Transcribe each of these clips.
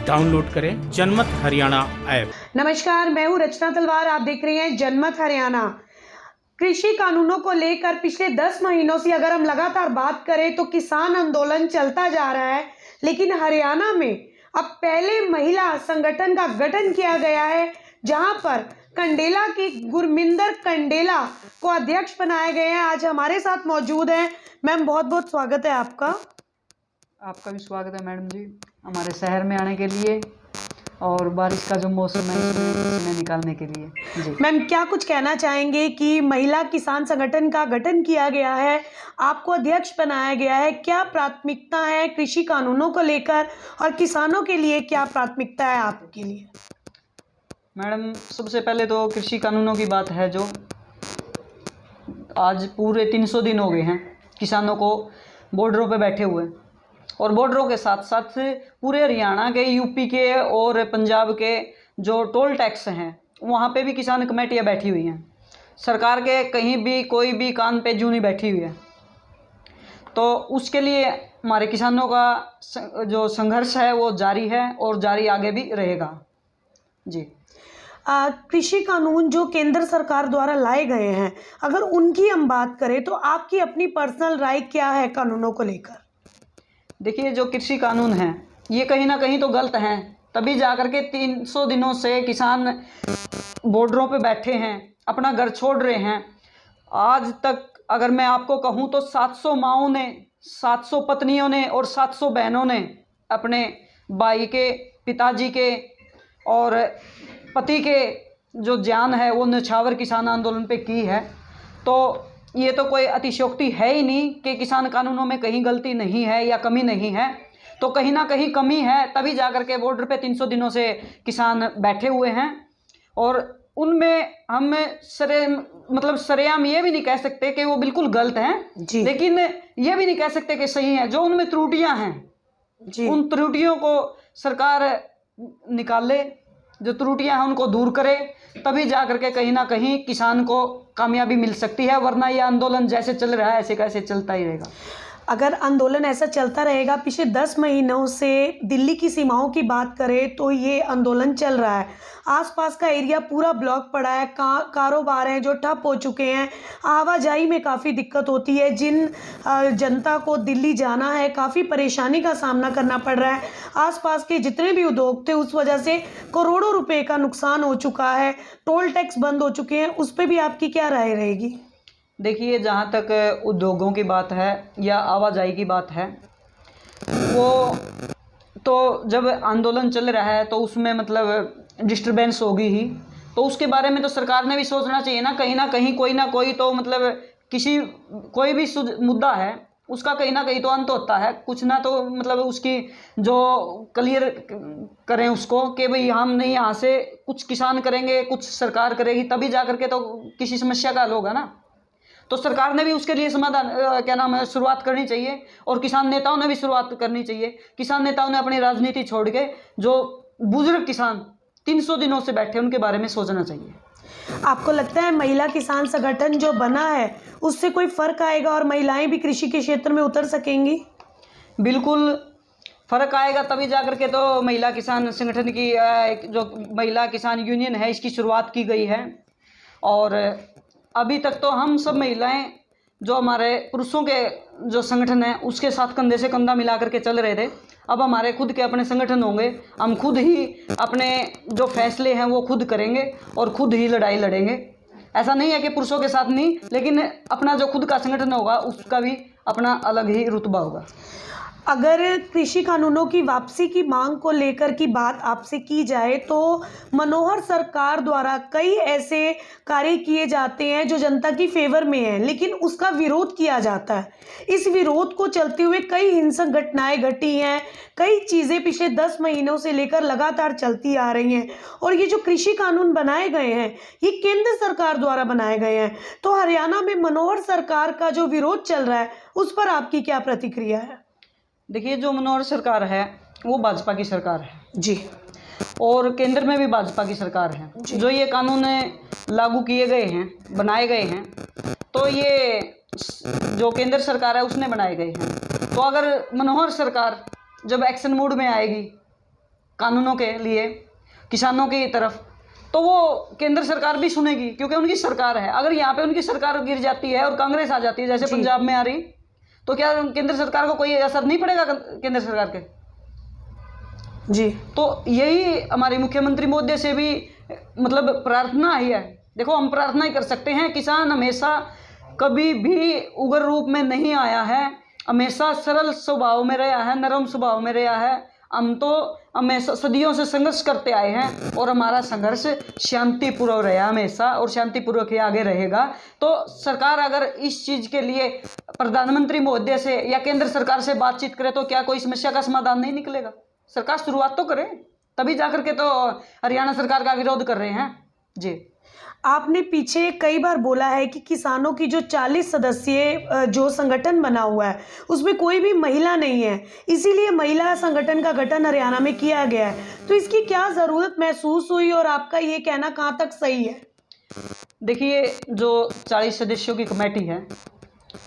Download करें जनमत Haryana app. नमस्कार, मैं हूं रचना तलवार। आप देख रहे हैं जनमत हरियाणा। कृषि कानूनों को लेकर पिछले 10 महीनों से अगर हम लगातार बात करें तो किसान आंदोलन चलता जा रहा है, लेकिन हरियाणा में अब पहले महिला संगठन का गठन किया गया है, जहां पर कंडेला की गुरमिंदर कंडेला को अध्यक्ष बनाए गए हैं। आज हमारे साथ मौजूद हैं। मैम, बहुत बहुत स्वागत है आपका। आपका भी स्वागत है मैडम जी, हमारे शहर में आने के लिए और बारिश का जो मौसम है इसमें निकालने के लिए जी। मैम, क्या कुछ कहना चाहेंगे कि महिला किसान संगठन का गठन किया गया है, आपको अध्यक्ष बनाया गया है, क्या प्राथमिकता है कृषि कानूनों को लेकर और किसानों के लिए क्या प्राथमिकता है आपके लिए? मैडम, सबसे पहले तो कृषि कानूनों की बात है। जो आज पूरे 300 दिन हो गए हैं किसानों को बॉर्डरों पे बैठे हुए, और बॉर्डरों के साथ साथ पूरे हरियाणा के, यूपी के और पंजाब के जो टोल टैक्स हैं वहाँ पे भी किसान कमेटियाँ बैठी हुई हैं। सरकार के कहीं भी कोई भी कान पे जूं नहीं बैठी हुई है। तो उसके लिए हमारे किसानों का जो संघर्ष है वो जारी है और जारी आगे भी रहेगा जी। कृषि कानून जो केंद्र सरकार द्वारा लाए गए हैं, अगर उनकी हम बात करें तो आपकी अपनी पर्सनल राय क्या है कानूनों को लेकर? देखिए, जो कृषि कानून हैं ये कहीं ना कहीं तो गलत हैं, तभी जाकर के 300 दिनों से किसान बॉर्डरों पे बैठे हैं, अपना घर छोड़ रहे हैं। आज तक अगर मैं आपको कहूँ तो 700 माँओं ने, 700 पत्नियों ने और 700 बहनों ने अपने भाई के, पिताजी के और पति के जो जान है वो न्यौछावर किसान आंदोलन पे की है। तो ये तो कोई अतिशयोक्ति है ही नहीं कि किसान कानूनों में कहीं गलती नहीं है या कमी नहीं है। तो कहीं ना कहीं कमी है, तभी जाकर के बॉर्डर पे 300 दिनों से किसान बैठे हुए हैं। और उनमें हम सरेआम ये भी नहीं कह सकते कि वो बिल्कुल गलत हैं, लेकिन ये भी नहीं कह सकते कि सही हैं। जो उनमें त्रुटियां हैं उन त्रुटियों को सरकार निकाले, जो त्रुटियां हैं उनको दूर करे, तभी जा करके कहीं ना कहीं किसान को कामयाबी मिल सकती है। वरना ये आंदोलन जैसे चल रहा है ऐसे कैसे चलता ही रहेगा। अगर आंदोलन ऐसा चलता रहेगा, पिछले 10 महीनों से दिल्ली की सीमाओं की बात करें तो ये आंदोलन चल रहा है, आसपास का एरिया पूरा ब्लॉक पड़ा है, कारोबार हैं जो ठप हो चुके हैं, आवाजाही में काफ़ी दिक्कत होती है, जिन जनता को दिल्ली जाना है काफ़ी परेशानी का सामना करना पड़ रहा है। आसपास के जितने भी उद्योग थे उस वजह से करोड़ों रुपए का नुकसान हो चुका है, टोल टैक्स बंद हो चुके हैं, उस पर भी आपकी क्या राय रहेगी? देखिए, जहाँ तक उद्योगों की बात है या आवाजाही की बात है, वो तो जब आंदोलन चल रहा है तो उसमें डिस्टरबेंस होगी ही, तो उसके बारे में तो सरकार ने भी सोचना चाहिए ना कहीं कोई ना कोई तो कोई भी मुद्दा है उसका कहीं ना कहीं तो अंत होता है। कुछ ना तो उसकी जो क्लियर करें उसको कि भाई हम नहीं, यहाँ से कुछ किसान करेंगे, कुछ सरकार करेगी, तभी जा करके तो किसी समस्या का हल होगा ना। तो सरकार ने भी उसके लिए समाधान शुरुआत करनी चाहिए, और किसान नेताओं ने भी शुरुआत करनी चाहिए। किसान नेताओं ने अपनी राजनीति छोड़ के जो बुजुर्ग किसान 300 दिनों से बैठे उनके बारे में सोचना चाहिए। आपको लगता है महिला किसान संगठन जो बना है उससे कोई फर्क आएगा और महिलाएं भी कृषि के क्षेत्र में उतर सकेंगी? बिल्कुल फर्क आएगा, तभी जाकर के तो महिला किसान संगठन की जो महिला किसान यूनियन है इसकी शुरुआत की गई है। और अभी तक तो हम सब महिलाएं जो हमारे पुरुषों के जो संगठन है उसके साथ कंधे से कंधा मिला करके चल रहे थे। अब हमारे खुद के अपने संगठन होंगे, हम खुद ही अपने जो फैसले हैं वो खुद करेंगे और खुद ही लड़ाई लड़ेंगे। ऐसा नहीं है कि पुरुषों के साथ नहीं, लेकिन अपना जो खुद का संगठन होगा उसका भी अपना अलग ही रुतबा होगा। अगर कृषि कानूनों की वापसी की मांग को लेकर की बात आपसे की जाए तो मनोहर सरकार द्वारा कई ऐसे कार्य किए जाते हैं जो जनता की फेवर में हैं, लेकिन उसका विरोध किया जाता है। इस विरोध को चलते हुए कई हिंसक घटनाएं घटी हैं, कई चीज़ें पिछले 10 महीनों से लेकर लगातार चलती आ रही हैं। और ये जो कृषि कानून बनाए गए हैं ये केंद्र सरकार द्वारा बनाए गए हैं। तो हरियाणा में मनोहर सरकार का जो विरोध चल रहा है उस पर आपकी क्या प्रतिक्रिया है? देखिए, जो मनोहर सरकार है वो भाजपा की सरकार है जी, और केंद्र में भी भाजपा की सरकार है। जो ये कानून लागू किए गए हैं, बनाए गए हैं, तो ये जो केंद्र सरकार है उसने बनाए गए हैं। तो अगर मनोहर सरकार जब एक्शन मूड में आएगी कानूनों के लिए किसानों की तरफ, तो वो केंद्र सरकार भी सुनेगी क्योंकि उनकी सरकार है। अगर यहाँ पे उनकी सरकार गिर जाती है और कांग्रेस आ जाती है जैसे पंजाब में आ रही, तो क्या केंद्र सरकार को कोई असर नहीं पड़ेगा केंद्र सरकार के? जी। तो यही हमारे मुख्यमंत्री मोदी से भी मतलब प्रार्थना ही है। देखो हम प्रार्थना ही कर सकते हैं, किसान हमेशा कभी भी उग्र रूप में नहीं आया है, हमेशा सरल स्वभाव में रहा है, नरम स्वभाव में रहा है। हम तो हमेशा सदियों से संघर्ष करते आए हैं और हमारा संघर्ष शांतिपूर्वक रहा हमेशा और शांतिपूर्वक ही आगे रहेगा। तो सरकार अगर इस चीज़ के लिए प्रधानमंत्री महोदय से या केंद्र सरकार से बातचीत करे तो क्या कोई समस्या का समाधान नहीं निकलेगा? सरकार शुरुआत तो करे, तभी जाकर के तो हरियाणा सरकार का विरोध कर रहे हैं। जी। आपने पीछे कई बार बोला है कि किसानों की जो 40 सदस्यीय जो संगठन बना हुआ है उसमें कोई भी महिला नहीं है, इसीलिए महिला संगठन का गठन हरियाणा में किया गया है। तो इसकी क्या ज़रूरत महसूस हुई और आपका ये कहना कहाँ तक सही है? देखिए, जो 40 सदस्यों की कमेटी है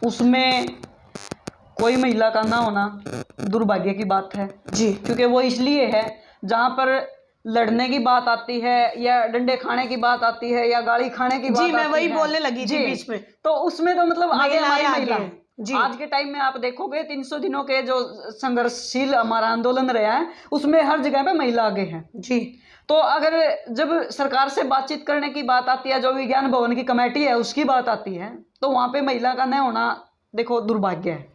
उसमें कोई महिला का ना होना दुर्भाग्य की बात है जी। क्योंकि वो इसलिए है जहाँ पर लड़ने की बात आती है या डंडे खाने की बात आती है या गाली खाने की बात आती है। मैं वही बोलने लगी थी बीच में। तो उसमें तो मतलब आगे हमारी महिला है। जी। आज के टाइम में आप देखोगे 300 दिनों के जो संघर्षशील हमारा आंदोलन रहा है उसमें हर जगह पे महिला आगे है। जी। तो अगर जब सरकार से बातचीत करने की बात आती है, जो विज्ञान भवन की कमेटी है उसकी बात आती है, तो वहाँ पे महिला का न होना देखो दुर्भाग्य है।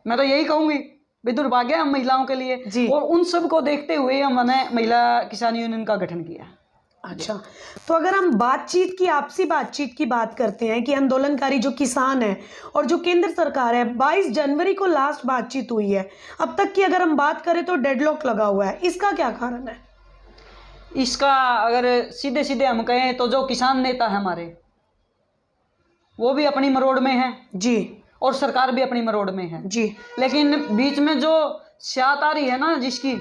मैं तो यही कहूँगी भी दुर्भाग्य है हम महिलाओं के लिए जी। और उन सब को देखते हुए हमने महिला किसान यूनियन का गठन किया। अच्छा, तो अगर हम बातचीत की, आपसी बातचीत की बात करते हैं कि आंदोलनकारी जो किसान है और जो केंद्र सरकार है, 22 जनवरी को लास्ट बातचीत हुई है, अब तक की अगर हम बात करें तो डेडलॉक लगा हुआ है, इसका क्या कारण है? इसका अगर सीधे सीधे हम कहें तो जो किसान नेता है हमारे वो भी अपनी मरोड़ में है जी, और सरकार भी अपनी मरोड़ में है जी। लेकिन बीच में जो स्यात आ रही है ना जिसकी,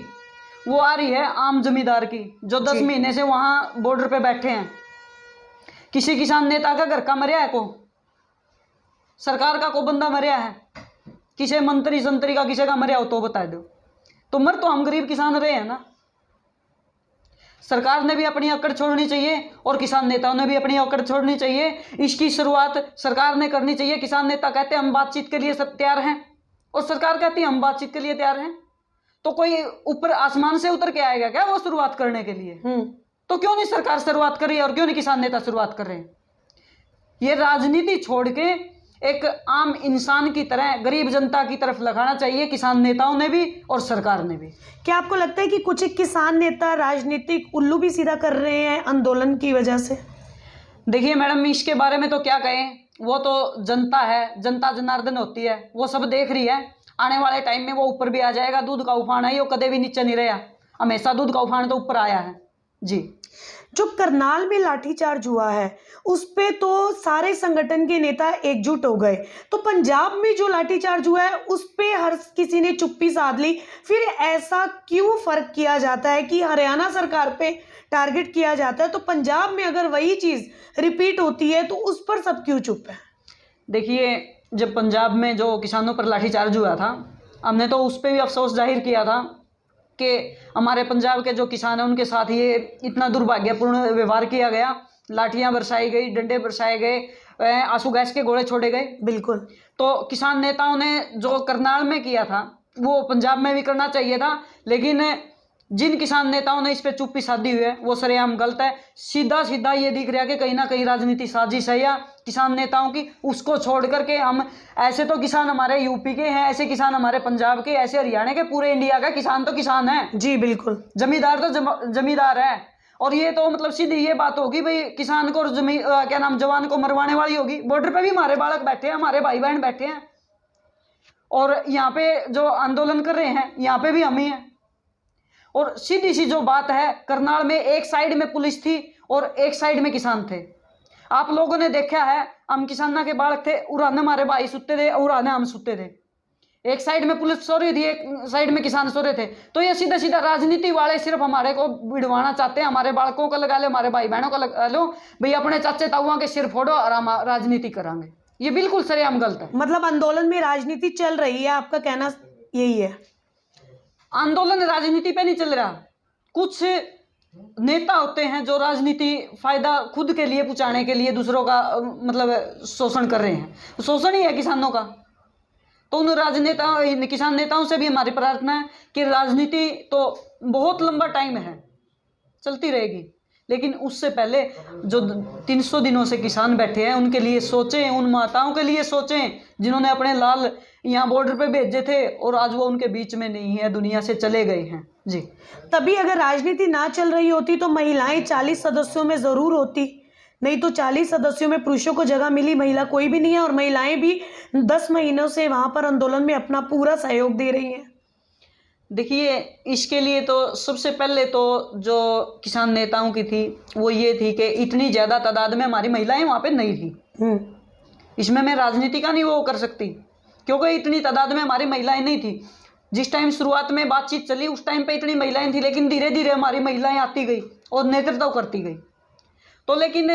वो आ रही है आम जमींदार की, जो 10 महीने से वहाँ बॉर्डर पे बैठे हैं। किसी किसान नेता का घर का मरिया है को, सरकार का को बंदा मरिया है, किसी मंत्री संतरी का किसी का मरिया हो तो बता दो। तो मर तो हम गरीब किसान रहे हैं ना। सरकार ने भी अपनी अकड़ छोड़नी चाहिए और किसान नेताओं ने भी अपनी अकड़ छोड़नी चाहिए। इसकी शुरुआत सरकार ने करनी चाहिए। किसान नेता कहते हैं हम बातचीत के लिए तैयार हैं और सरकार कहती है हम बातचीत के लिए तैयार हैं। तो कोई ऊपर आसमान से उतर के आएगा क्या वो शुरुआत करने के लिए? तो क्यों नहीं सरकार शुरुआत कर रही है और क्यों नहीं किसान नेता शुरुआत कर रहे हैं? ये राजनीति छोड़ के एक आम इंसान की तरह गरीब जनता की तरफ लगाना चाहिए किसान नेताओं ने भी और सरकार ने भी। क्या आपको लगता है कि कुछ एक किसान नेता राजनीतिक उल्लू भी सीधा कर रहे हैं आंदोलन की वजह से? देखिए मैडम, इसके बारे में तो क्या कहें, वो तो जनता है, जनता जनार्दन होती है, वो सब देख रही है। आने वाले टाइम में वो ऊपर भी आ जाएगा। दूध का उफान है, वो कदे भी नीचे नहीं रहा, हमेशा दूध का उफान तो ऊपर आया है। जी। जो करनाल में लाठीचार्ज हुआ है उस पे तो सारे संगठन के नेता एकजुट हो गए, तो पंजाब में जो लाठीचार्ज हुआ है उस पे हर किसी ने चुप्पी साध ली। फिर ऐसा क्यों फर्क किया जाता है कि हरियाणा सरकार पे टारगेट किया जाता है, तो पंजाब में अगर वही चीज़ रिपीट होती है तो उस पर सब क्यों चुप है? देखिए, जब पंजाब में जो किसानों पर लाठीचार्ज हुआ था, हमने तो उस पर भी अफसोस जाहिर किया था कि हमारे पंजाब के जो किसान हैं उनके साथ ये इतना दुर्भाग्यपूर्ण व्यवहार किया गया। लाठियां बरसाई गई, डंडे बरसाए गए, आंसू गैस के गोले छोड़े गए। बिल्कुल। तो किसान नेताओं ने जो करनाल में किया था वो पंजाब में भी करना चाहिए था, लेकिन जिन किसान नेताओं ने इस पे चुप्पी साधी हुई है वो सरेआम गलत है। सीधा सीधा ये दिख रहा है कि कहीं ना कहीं राजनीति साजिश है या किसान नेताओं की। उसको छोड़ करके हम ऐसे तो किसान हमारे यूपी के हैं, ऐसे किसान हमारे पंजाब के, ऐसे हरियाणा के, पूरे इंडिया का किसान तो किसान है। जी बिल्कुल। जमींदार तो जमींदार है। और ये तो मतलब सीधी ये बात होगी भाई किसान को और क्या नाम जवान को मरवाने वाली होगी। बॉर्डर पे भी हमारे बालक बैठे हैं, हमारे भाई बहन बैठे हैं, और यहाँ पे जो आंदोलन कर रहे हैं यहाँ पे भी हम ही हैं। और सीधी सी जो बात है, करनाल में एक साइड में पुलिस थी और एक साइड में किसान थे। आप लोगों ने देखा है, हम किसाना के बालक थे, उड़ाने हमारे भाई सुते थे, उड़ाने हम सुते थे। एक साइड में पुलिस सो रही थी, एक साइड में किसान सो रहे थे। तो ये सीधा सीधा राजनीति वाले सिर्फ हमारे को भिड़वाना चाहते हैं। हमारे बालकों को लगा लो, हमारे भाई बहनों को लगा लो, भाई अपने चाचे ताऊआ के सिर फोड़ो और हम राजनीति करांगे। ये बिल्कुल सरेआम गलत है। मतलब आंदोलन में राजनीति चल रही है, आपका कहना यही है? आंदोलन राजनीति पे नहीं चल रहा। कुछ नेता होते हैं जो राजनीति फायदा खुद के लिए पहुंचाने के लिए दूसरों का मतलब शोषण कर रहे हैं। शोषण ही है किसानों का। तो उन राजनेताओं किसान नेताओं से भी हमारी प्रार्थना है कि राजनीति तो बहुत लंबा टाइम है, चलती रहेगी, लेकिन उससे पहले जो 300 दिनों से किसान बैठे हैं उनके लिए सोचें, उन माताओं के लिए सोचें जिन्होंने अपने लाल यहाँ बॉर्डर पे भेजे थे और आज वो उनके बीच में नहीं है, दुनिया से चले गए हैं। जी, तभी अगर राजनीति ना चल रही होती तो महिलाएं 40 सदस्यों में ज़रूर होती, नहीं तो 40 सदस्यों में पुरुषों को जगह मिली, महिला कोई भी नहीं है। और महिलाएं भी 10 महीनों से वहाँ पर आंदोलन में अपना पूरा सहयोग दे रही हैं। देखिए, इसके लिए तो सबसे पहले तो जो किसान नेताओं की थी वो ये थी कि इतनी ज़्यादा तादाद में हमारी महिलाएं वहाँ पे नहीं थी। इसमें मैं राजनीति का नहीं वो कर सकती, क्योंकि इतनी तादाद में हमारी महिलाएं नहीं थी। जिस टाइम शुरुआत में बातचीत चली उस टाइम पे इतनी महिलाएं थी, लेकिन धीरे धीरे हमारी महिलाएं आती गई और नेतृत्व करती गई। तो लेकिन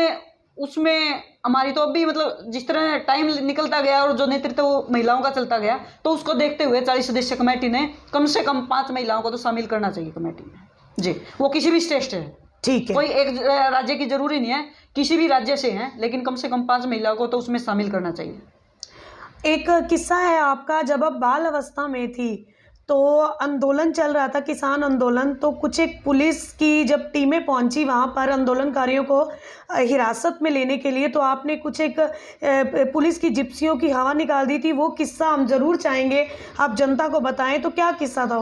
उसमें हमारी तो अभी मतलब जिस तरह टाइम निकलता गया और जो नेतृत्व महिलाओं का चलता गया, तो उसको देखते हुए 40 सदस्यीय कमेटी ने कम से कम 5 महिलाओं को तो शामिल करना चाहिए कमेटी में। जी, वो किसी भी स्टेट से है, ठीक है, कोई एक राज्य की जरूरी नहीं है, किसी भी राज्य से हैं, लेकिन कम से कम 5 महिलाओं को तो उसमें शामिल करना चाहिए। एक किस्सा है आपका, जब आप बाल अवस्था में थी तो आंदोलन चल रहा था, किसान आंदोलन, तो कुछ एक पुलिस की जब टीमें पहुंची वहां पर आंदोलनकारियों को हिरासत में लेने के लिए, तो आपने कुछ एक पुलिस की जिप्सियों की हवा निकाल दी थी। वो किस्सा हम ज़रूर चाहेंगे आप जनता को बताएं, तो क्या किस्सा था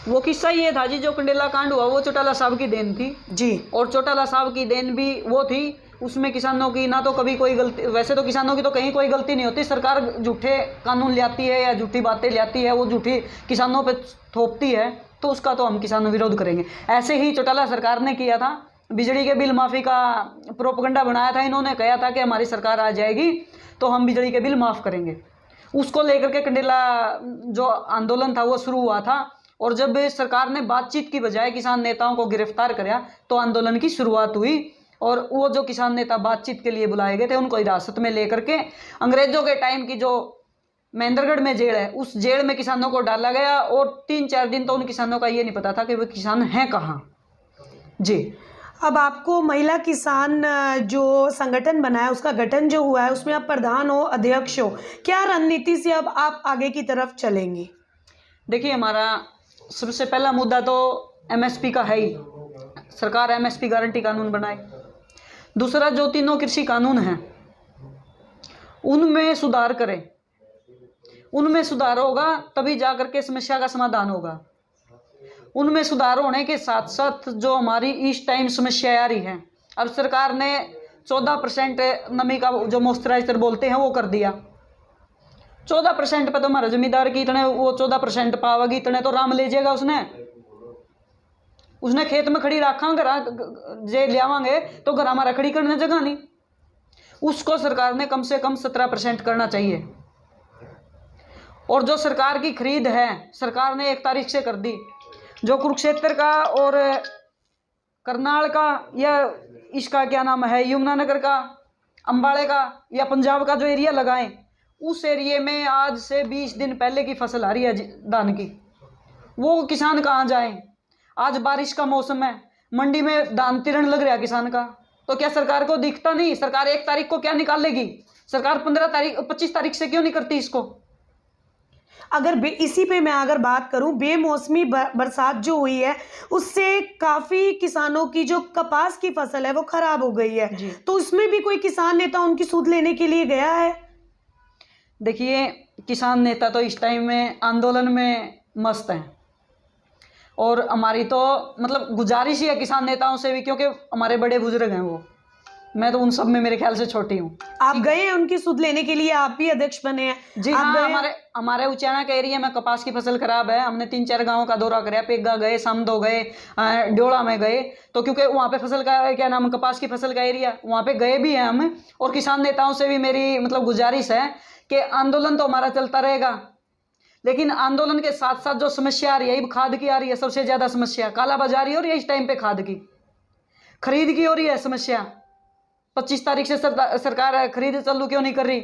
वो किस्सा ये था जी, जो कंडेला कांड हुआ वो चौटाला साहब की देन थी जी। और चौटाला साहब की देन भी वो थी, उसमें किसानों की ना तो कभी कोई गलती, वैसे तो किसानों की तो कहीं कोई गलती नहीं होती, सरकार झूठे कानून लाती है या झूठी बातें लाती है, वो झूठी किसानों पे थोपती है, तो उसका तो हम किसानों विरोध करेंगे। ऐसे ही चौटाला सरकार ने किया था, बिजली के बिल माफ़ी का प्रोपगंडा बनाया था। इन्होंने कहा था कि हमारी सरकार आ जाएगी तो हम बिजली के बिल माफ़ करेंगे। उसको लेकर के कंडेला जो आंदोलन था वो शुरू हुआ था, और जब सरकार ने बातचीत की बजाय किसान नेताओं को गिरफ्तार कराया तो आंदोलन की शुरुआत हुई। और वो जो किसान नेता बातचीत के लिए बुलाए गए थे उनको हिरासत में लेकर के अंग्रेजों के टाइम की जो महेंद्रगढ़ में जेल है उस जेल में किसानों को डाला गया, और 3-4 दिन तो उन किसानों का ये नहीं पता था कि वो किसान हैं कहाँ। जी, अब आपको महिला किसान जो संगठन बनाया उसका गठन जो हुआ है उसमें आप प्रधान हो, अध्यक्ष हो, क्या रणनीति से अब आप आगे की तरफ चलेंगी? देखिए, हमारा सबसे पहला मुद्दा तो एमएसपी का है ही, सरकार एमएसपी गारंटी कानून बनाए। दूसरा, जो 3 कृषि कानून हैं उनमें सुधार करें, उनमें सुधार होगा तभी जा करके समस्या का समाधान होगा। उनमें सुधार होने के साथ साथ जो हमारी इस टाइम समस्या आ रही है, अब सरकार ने 14% नमी का जो मॉइस्चराइजर बोलते हैं वो कर दिया। 14% पे तो हमारा जमींदार की इतने वो 14% पावेगी, इतने तो राम ले जाएगा उसने खेत में खड़ी रखा, घर जे लियावांगे तो घर हमारा खड़ी करने जगह नहीं। उसको सरकार ने कम से कम 17% करना चाहिए। और जो सरकार की खरीद है सरकार ने 1 तारीख से कर दी। जो कुरुक्षेत्र का और करनाल का या इसका क्या नाम है यमुनानगर का, अम्बाड़े का या पंजाब का जो एरिया लगाएं, उस एरिए में आज से 20 दिन पहले की फसल आ रही है धान की, वो किसान कहाँ जाएं? आज बारिश का मौसम है, मंडी में धान तिरण लग रहा है किसान का, तो क्या सरकार को दिखता नहीं? सरकार 1 तारीख को क्या निकाल लेगी? सरकार 25 तारीख से क्यों नहीं करती इसको? अगर इसी पे मैं अगर बात करूं, बेमौसमी बरसात जो हुई है उससे काफ़ी किसानों की जो कपास की फसल है वो खराब हो गई है, तो उसमें भी कोई किसान नेता उनकी सूद लेने के लिए गया है? देखिए, किसान नेता तो इस टाइम में आंदोलन में मस्त हैं, और हमारी तो मतलब गुजारिश ही है किसान नेताओं से भी, क्योंकि हमारे बड़े बुजुर्ग हैं वो, मैं तो उन सब में मेरे ख्याल से छोटी हूँ। आप गए हैं उनकी सुध लेने के लिए? आप भी अध्यक्ष बने हैं? जी हाँ, हमारे उचाना के एरिया में कपास की फसल खराब है। हमने 3-4 गांवों का दौरा कराया, पेगा गए, सामदो गए, ड्योड़ा में गए, तो क्योंकि वहाँ पे फसल का क्या नाम कपास की फसल का एरिया, वहाँ पे गए भी हैं हम। और किसान नेताओं से भी मेरी मतलब गुजारिश है कि आंदोलन तो हमारा चलता रहेगा, लेकिन आंदोलन के साथ साथ जो समस्या आ रही है, खाद की आ रही है सबसे ज़्यादा समस्या, कालाबाजारी हो रही है इस टाइम पे, खाद की खरीद की हो रही है समस्या। 25 तारीख से सरकार खरीद चालू क्यों नहीं कर रही?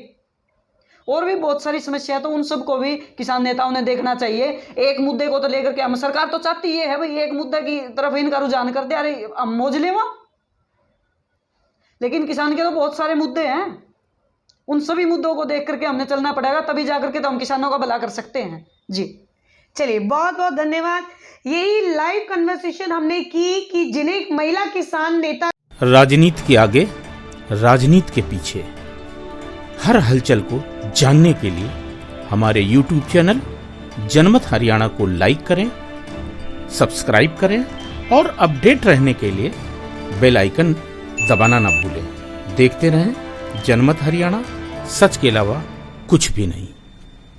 और भी बहुत सारी समस्या है, तो उन सबको भी किसान नेताओं ने देखना चाहिए। एक मुद्दे को तो लेकर के हम, सरकार तो चाहती ये है भाई एक मुद्दे की तरफ इनका रुझान कर दे, अरे हम मौज ले वहां, लेकिन किसान के तो बहुत सारे मुद्दे हैं, उन सभी मुद्दों को देख करके हमने चलना पड़ेगा, तभी जाकर के तो हम किसानों का भला कर सकते हैं। जी चलिए, बहुत बहुत धन्यवाद। यही लाइव कन्वर्सेशन हमने की कि जिन्हें महिला किसान नेता राजनीति के आगे, राजनीति के पीछे, हर हलचल को जानने के लिए हमारे YouTube चैनल जनमत हरियाणा को लाइक करें, सब्सक्राइब करें और अपडेट रहने के लिए बेल आइकन दबाना ना भूलें। देखते रहें जनमत हरियाणा, सच के अलावा कुछ भी नहीं।